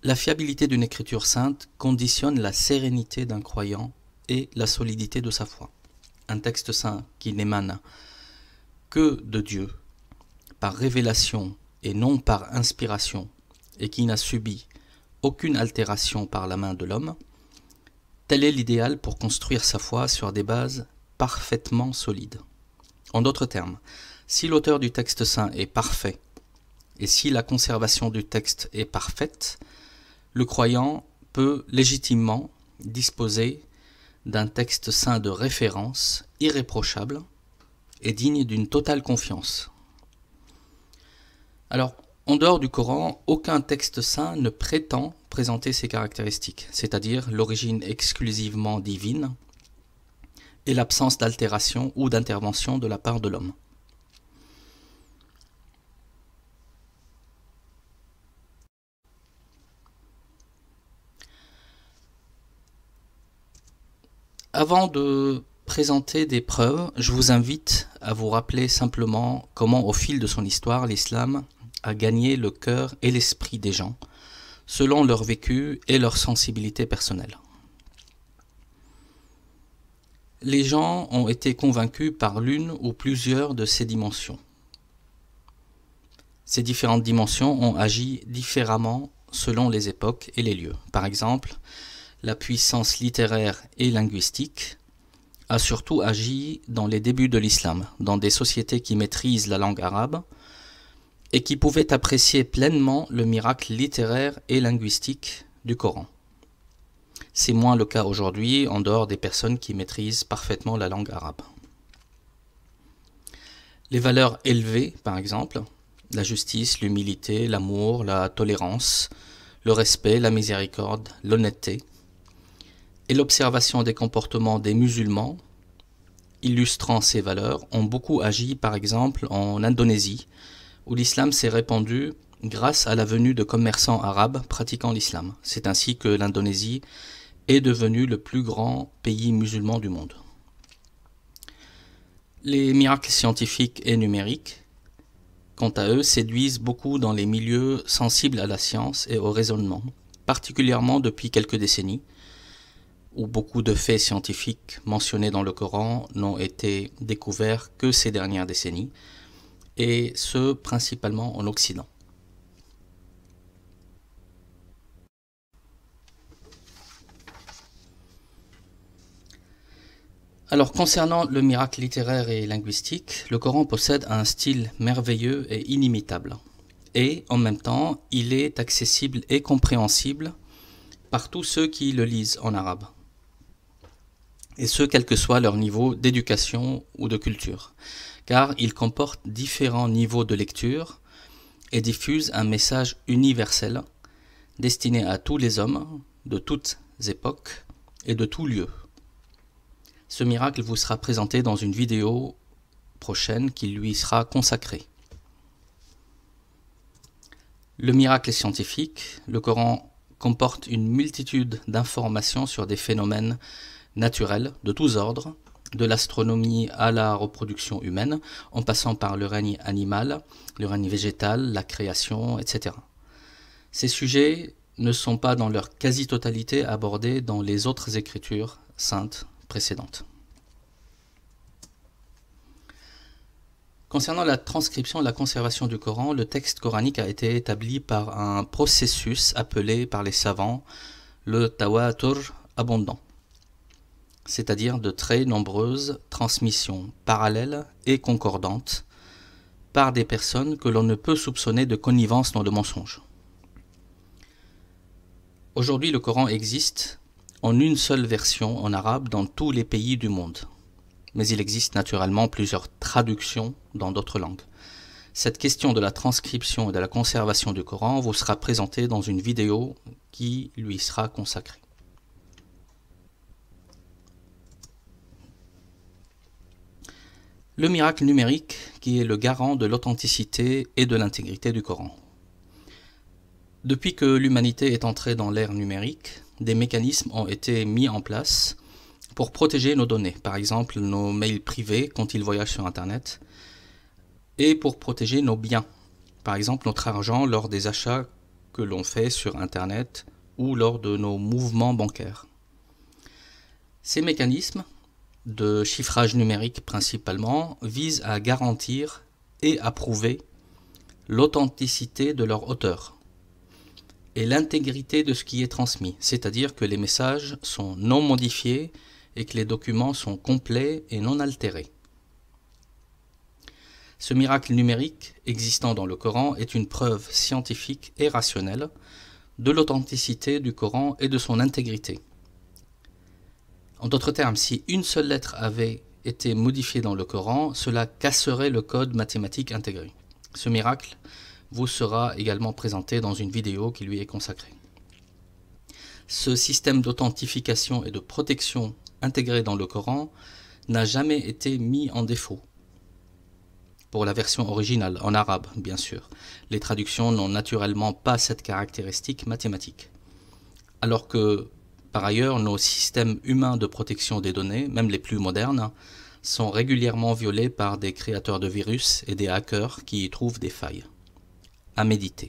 La fiabilité d'une écriture sainte conditionne la sérénité d'un croyant et la solidité de sa foi. Un texte saint qui n'émane que de Dieu, par révélation et non par inspiration, et qui n'a subi aucune altération par la main de l'homme, tel est l'idéal pour construire sa foi sur des bases parfaitement solides. En d'autres termes, si l'auteur du texte saint est parfait, et si la conservation du texte est parfaite, le croyant peut légitimement disposer d'un texte saint de référence irréprochable et digne d'une totale confiance. Alors, en dehors du Coran, aucun texte saint ne prétend présenter ces caractéristiques, c'est-à-dire l'origine exclusivement divine et l'absence d'altération ou d'intervention de la part de l'homme. Avant de présenter des preuves, je vous invite à vous rappeler simplement comment, au fil de son histoire, l'islam a gagné le cœur et l'esprit des gens, selon leur vécu et leur sensibilité personnelle. Les gens ont été convaincus par l'une ou plusieurs de ces dimensions. Ces différentes dimensions ont agi différemment selon les époques et les lieux. Par exemple, la puissance littéraire et linguistique a surtout agi dans les débuts de l'islam, dans des sociétés qui maîtrisent la langue arabe et qui pouvaient apprécier pleinement le miracle littéraire et linguistique du Coran. C'est moins le cas aujourd'hui, en dehors des personnes qui maîtrisent parfaitement la langue arabe. Les valeurs élevées, par exemple, la justice, l'humilité, l'amour, la tolérance, le respect, la miséricorde, l'honnêteté, et l'observation des comportements des musulmans, illustrant ces valeurs, ont beaucoup agi, par exemple, en Indonésie, où l'islam s'est répandu grâce à la venue de commerçants arabes pratiquant l'islam. C'est ainsi que l'Indonésie est devenue le plus grand pays musulman du monde. Les miracles scientifiques et numériques, quant à eux, séduisent beaucoup dans les milieux sensibles à la science et au raisonnement, particulièrement depuis quelques décennies, où beaucoup de faits scientifiques mentionnés dans le Coran n'ont été découverts que ces dernières décennies, et ce principalement en Occident. Alors, concernant le miracle littéraire et linguistique, le Coran possède un style merveilleux et inimitable. Et, en même temps, il est accessible et compréhensible par tous ceux qui le lisent en arabe. Et ce, quel que soit leur niveau d'éducation ou de culture. Car il comporte différents niveaux de lecture et diffuse un message universel destiné à tous les hommes, de toutes époques et de tous lieux. Ce miracle vous sera présenté dans une vidéo prochaine qui lui sera consacrée. Le miracle scientifique, le Coran comporte une multitude d'informations sur des phénomènes naturels de tous ordres, de l'astronomie à la reproduction humaine, en passant par le règne animal, le règne végétal, la création, etc. Ces sujets ne sont pas dans leur quasi-totalité abordés dans les autres écritures saintes précédentes. Concernant la transcription et la conservation du Coran, le texte coranique a été établi par un processus appelé par les savants le tawatur abondant, c'est-à-dire de très nombreuses transmissions parallèles et concordantes par des personnes que l'on ne peut soupçonner de connivence dans le mensonge. Aujourd'hui, le Coran existe en une seule version en arabe dans tous les pays du monde, mais il existe naturellement plusieurs traductions dans d'autres langues. Cette question de la transcription et de la conservation du Coran vous sera présentée dans une vidéo qui lui sera consacrée. Le miracle numérique qui est le garant de l'authenticité et de l'intégrité du Coran. Depuis que l'humanité est entrée dans l'ère numérique, des mécanismes ont été mis en place pour protéger nos données, par exemple nos mails privés quand ils voyagent sur Internet, et pour protéger nos biens, par exemple notre argent lors des achats que l'on fait sur Internet ou lors de nos mouvements bancaires. Ces mécanismes, de chiffrage numérique principalement, visent à garantir et à prouver l'authenticité de leur auteur et l'intégrité de ce qui est transmis, c'est-à-dire que les messages sont non modifiés et que les documents sont complets et non altérés. Ce miracle numérique existant dans le Coran est une preuve scientifique et rationnelle de l'authenticité du Coran et de son intégrité. En d'autres termes, si une seule lettre avait été modifiée dans le Coran, cela casserait le code mathématique intégré. Ce miracle vous sera également présenté dans une vidéo qui lui est consacrée. Ce système d'authentification et de protection intégré dans le Coran n'a jamais été mis en défaut. Pour la version originale, en arabe bien sûr, les traductions n'ont naturellement pas cette caractéristique mathématique. Alors que, par ailleurs, nos systèmes humains de protection des données, même les plus modernes, sont régulièrement violés par des créateurs de virus et des hackers qui y trouvent des failles. À méditer.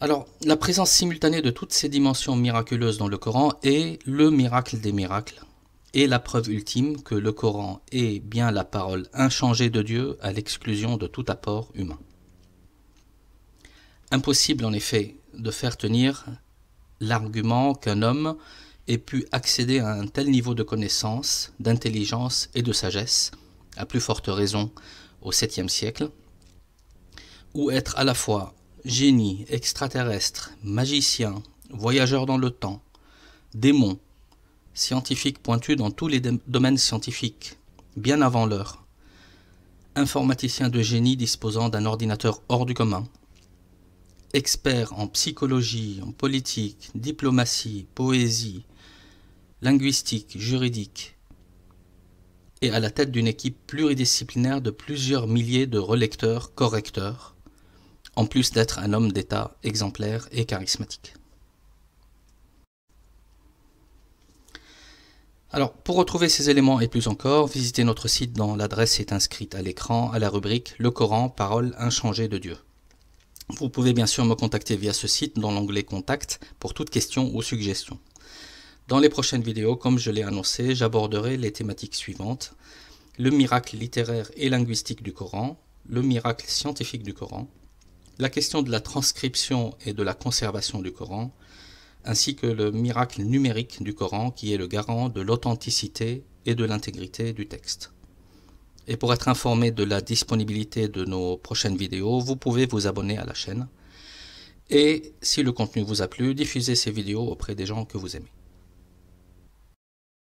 Alors, la présence simultanée de toutes ces dimensions miraculeuses dans le Coran est le miracle des miracles et la preuve ultime que le Coran est bien la parole inchangée de Dieu à l'exclusion de tout apport humain. Impossible en effet de faire tenir l'argument qu'un homme ait pu accéder à un tel niveau de connaissance, d'intelligence et de sagesse, à plus forte raison au 7e siècle, ou être à la fois génie, extraterrestre, magicien, voyageur dans le temps, démon, scientifique pointu dans tous les domaines scientifiques, bien avant l'heure, informaticien de génie disposant d'un ordinateur hors du commun, expert en psychologie, en politique, diplomatie, poésie, linguistique, juridique, et à la tête d'une équipe pluridisciplinaire de plusieurs milliers de relecteurs, correcteurs, en plus d'être un homme d'État exemplaire et charismatique. Alors, pour retrouver ces éléments et plus encore, visitez notre site dont l'adresse est inscrite à l'écran, à la rubrique « Le Coran, parole inchangée de Dieu ». Vous pouvez bien sûr me contacter via ce site dans l'onglet « Contact » pour toute question ou suggestion. Dans les prochaines vidéos, comme je l'ai annoncé, j'aborderai les thématiques suivantes: le miracle littéraire et linguistique du Coran, le miracle scientifique du Coran, la question de la transcription et de la conservation du Coran, ainsi que le miracle numérique du Coran qui est le garant de l'authenticité et de l'intégrité du texte. Et pour être informé de la disponibilité de nos prochaines vidéos, vous pouvez vous abonner à la chaîne. Et si le contenu vous a plu, diffusez ces vidéos auprès des gens que vous aimez.